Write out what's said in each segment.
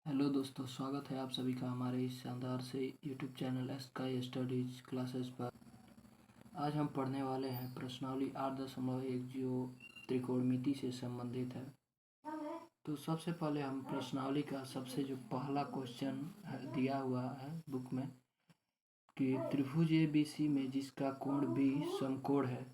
Hello दोस्तों, स्वागत है आप सभी का हमारे इस शानदार से YouTube channel sky studies classes पर। आज हम पढ़ने वाले हैं प्रश्नावली 8.1 जो त्रिकोणमिति से संबंधित है। तो सबसे पहले हम प्रश्नावली का सबसे जो पहला क्वेश्चन दिया हुआ है बुक में कि त्रिभुज ABC में जिसका कोण B समकोण है,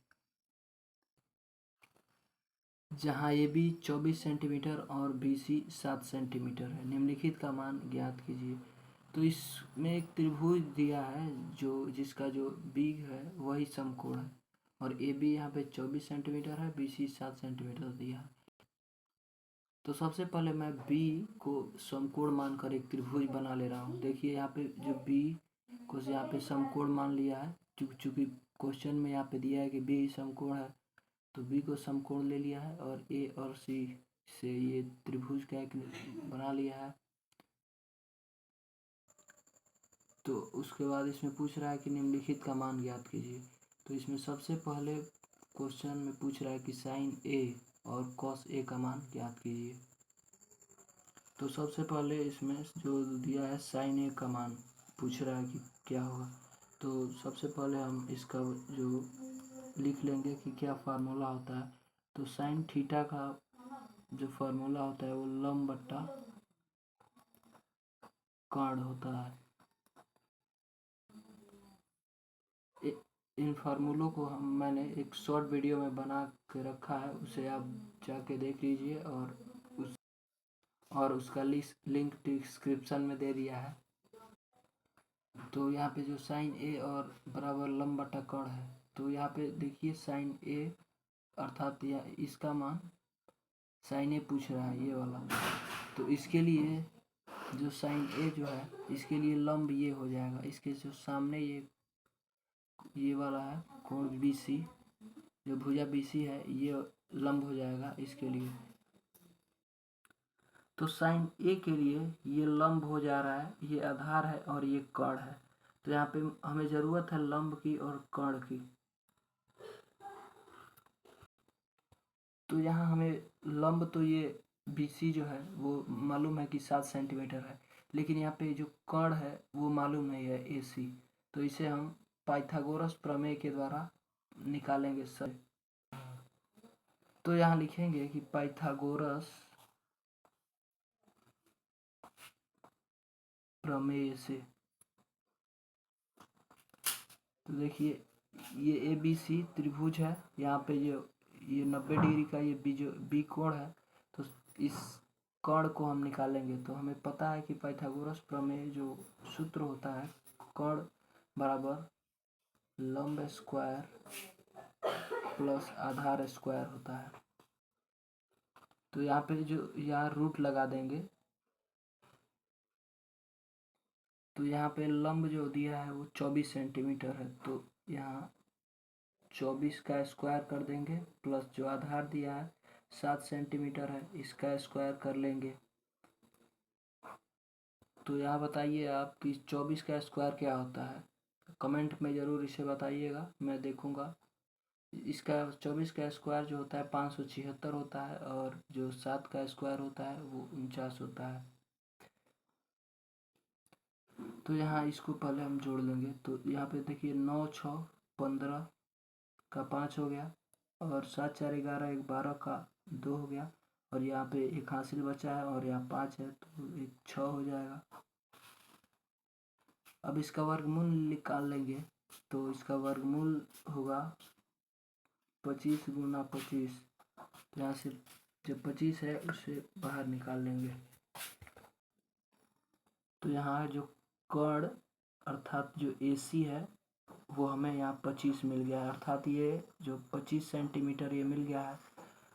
जहाँ AB 24 सेंटीमीटर और BC 7 सेंटीमीटर है, निम्नलिखित का मान ज्ञात कीजिए। तो इसमें एक त्रिभुज दिया है जिसका जो बी है वही समकोण है और ए बी यहाँ पे 24 सेंटीमीटर है, बी सी 7 सेंटीमीटर दिया है। तो सबसे पहले मैं बी को समकोण मानकर एक त्रिभुज बना ले रहा हूँ। देखिए यहाँ पे जो बी को यहाँ पे समकोण मान लिया है, चूँकि क्वेश्चन में यहाँ पे दिया है कि बी समकोण है, तो बी को समकोण ले लिया है और ए और सी से ये त्रिभुज का एक बना लिया है। तो उसके बाद इसमें पूछ रहा है कि निम्नलिखित का मान ज्ञात कीजिए। तो इसमें सबसे पहले क्वेश्चन में पूछ रहा है कि साइन ए और कॉस ए का मान ज्ञात कीजिए। तो सबसे पहले इसमें जो दिया है साइन ए का मान पूछ रहा है कि क्या होगा। तो सबसे पहले हम इसका जो लिख लेंगे कि क्या फार्मूला होता है। तो साइन थीटा का जो फार्मूला होता है वो लंब बट्टा कर्ण होता है। इन फार्मूलों को मैंने एक शॉर्ट वीडियो में बना के रखा है, उसे आप जाके देख लीजिए और उसका लिंक डिस्क्रिप्शन में दे दिया है। तो यहाँ पे जो साइन ए और बराबर लंब बटा कर्ण है, तो यहाँ पे देखिए साइन ए अर्थात इसका मान साइन ए पूछ रहा है, ये वाला। तो इसके लिए जो साइन ए जो है इसके लिए लंब ये हो जाएगा, इसके जो सामने ये वाला है कोण BC, जो भुजा BC है ये लंब हो जाएगा इसके लिए। तो साइन ए के लिए ये लंब हो जा रहा है, ये आधार है और ये कर्ण है। तो यहाँ पे हमें ज़रूरत है लंब की और कर्ण की। तो यहाँ हमें लंब तो ये BC जो है वो मालूम है कि 7 सेंटीमीटर है, लेकिन यहाँ पे जो कर्ण है वो मालूम नहीं है AC। तो इसे हम पाइथागोरस प्रमेय के द्वारा निकालेंगे सर। तो यहाँ लिखेंगे कि पाइथागोरस प्रमेय से, तो देखिए ये ABC त्रिभुज है, यहाँ पे ये 90 डिग्री का ये बी कोण है। तो इस कर्ण को हम निकालेंगे। तो हमें पता है कि पाइथागोरस प्रमेय जो सूत्र होता है, कर्ण बराबर लंब स्क्वायर प्लस आधार स्क्वायर होता है। तो यहाँ पे जो यहाँ रूट लगा देंगे। तो यहाँ पे लंब जो दिया है वो 24 सेंटीमीटर है, तो यहाँ 24 का स्क्वायर कर देंगे प्लस जो आधार दिया है 7 सेंटीमीटर है, इसका स्क्वायर कर लेंगे। तो यहाँ बताइए आप कि 24 का स्क्वायर क्या होता है, कमेंट में ज़रूर इसे बताइएगा, मैं देखूँगा। इसका 24 का स्क्वायर जो होता है 576 होता है और जो 7 का स्क्वायर होता है वो 49 होता है। तो यहाँ इसको पहले हम जोड़ लेंगे। तो यहाँ पे देखिए 9 6 15 का 5 हो गया और 7 4 11 1 12 का 2 हो गया और यहाँ पे एक हासिल बचा है और यहाँ 5 है तो एक 6 हो जाएगा। अब इसका वर्गमूल निकाल लेंगे। तो इसका वर्गमूल होगा 25 गुना 25। तो यहाँ से जो 25 है उसे बाहर निकाल लेंगे। तो यहाँ जो कर्ण अर्थात जो AC है वो हमें यहाँ 25 मिल गया है, अर्थात ये जो 25 सेंटीमीटर ये मिल गया है।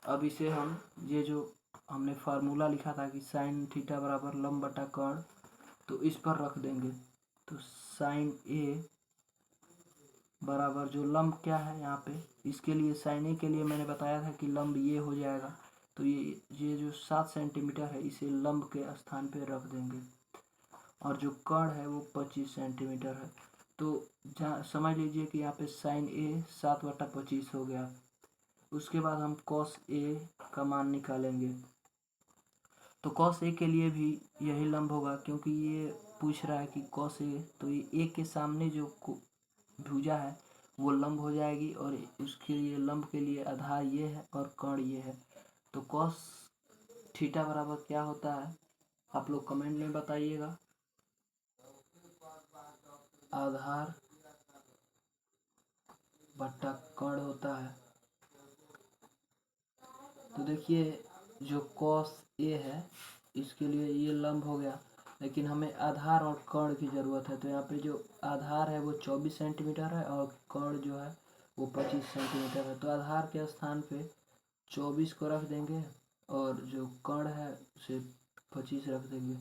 अब इसे हम ये जो हमने फार्मूला लिखा था कि साइन थीटा बराबर लंब बटा कर्ण, तो इस पर रख देंगे। तो साइन ए बराबर जो लंब क्या है यहाँ पे, इसके लिए साइन ए के लिए मैंने बताया था कि लंब ये हो जाएगा। तो ये जो 7 सेंटीमीटर है इसे लंब के स्थान पे रख देंगे और जो कर्ण है वो 25 सेंटीमीटर है। तो जहाँ समझ लीजिए कि यहाँ पे साइन ए 7/25 हो गया। उसके बाद हम कॉस ए का मान निकालेंगे। तो कॉस ए के लिए भी यही लंब होगा, क्योंकि ये पूछ रहा है कि कॉस ए, तो ये ए के सामने जो भुजा है वो लंब हो जाएगी, और उसके लिए लंब के लिए आधार ये है और कर्ण ये है। तो कॉस थीटा बराबर क्या होता है आप लोग कमेंट में बताइएगा। आधार बट्टा कर्ण होता है। तो देखिए जो कॉस ए है इसके लिए ये लंब हो गया, लेकिन हमें आधार और कर्ण की ज़रूरत है। तो यहाँ पे जो आधार है वो 24 सेंटीमीटर है और कर्ण जो है वो 25 सेंटीमीटर है। तो आधार के स्थान पे 24 को रख देंगे और जो कर्ण है उसे 25 रख देंगे।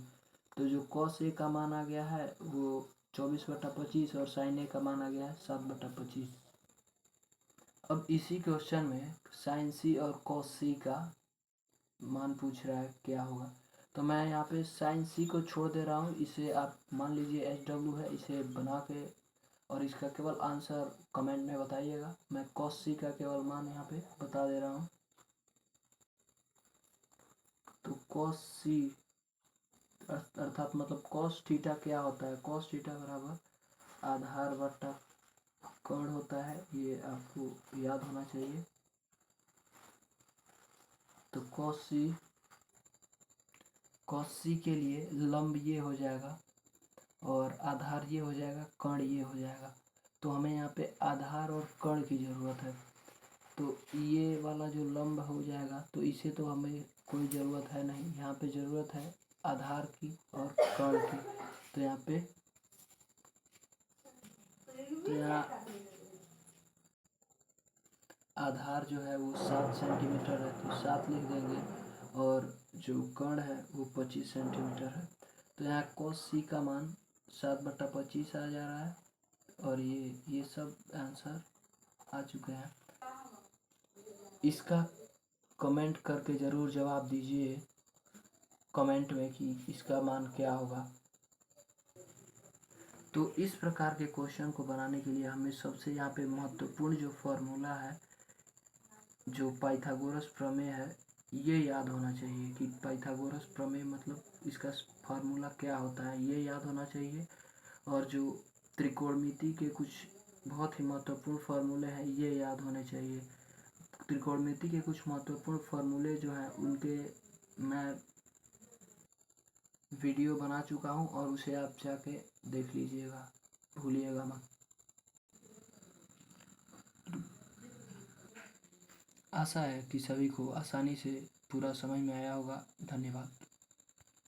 तो जो कॉस ए का मान आ गया है वो 24/25 और साइन ए का मान आ गया है 7/25। अब इसी क्वेश्चन में साइन सी और कॉस सी का मान पूछ रहा है क्या होगा। तो मैं यहाँ पे साइन सी को छोड़ दे रहा हूँ, इसे आप मान लीजिए एच डब्ल्यू है, इसे बना के और इसका केवल आंसर कमेंट में बताइएगा। मैं कॉस सी का केवल मान यहाँ पे बता दे रहा हूँ। तो कॉस सी अर्थात मतलब कॉस थीटा क्या होता है, कॉस थीटा बराबर आधार बट्टा कर्ण होता है, ये आपको याद होना चाहिए। तो कॉस सी के लिए लंब ये हो जाएगा और आधार ये हो जाएगा, कर्ण ये हो जाएगा। तो हमें यहाँ पे आधार और कर्ण की ज़रूरत है। तो ये वाला जो लंब हो जाएगा तो इसे तो हमें कोई ज़रूरत है नहीं, यहाँ पे ज़रूरत है आधार की और कर्ण की। तो यहाँ पे आधार जो है वो 7 सेंटीमीटर है, तो 7 लिख देंगे, और जो कर्ण है वो 25 सेंटीमीटर है। तो यहाँ कॉस सी का मान 7/25 आ जा रहा है, और ये सब आंसर आ चुके हैं। इसका कमेंट करके ज़रूर जवाब दीजिए कमेंट में कि इसका मान क्या होगा। तो इस प्रकार के क्वेश्चन को बनाने के लिए हमें सबसे यहाँ पे महत्वपूर्ण जो फॉर्मूला है, जो पाइथागोरस प्रमेय है, ये याद होना चाहिए कि पाइथागोरस प्रमेय मतलब इसका फार्मूला क्या होता है, ये याद होना चाहिए। और जो त्रिकोणमिति के कुछ बहुत ही महत्वपूर्ण फार्मूले हैं ये याद होने चाहिए। त्रिकोणमिति के कुछ महत्वपूर्ण फार्मूले जो हैं उनके मैं वीडियो बना चुका हूँ, और उसे आप जाके देख लीजिएगा, भूलिएगा मत। आशा है कि सभी को आसानी से पूरा समझ में आया होगा। धन्यवाद।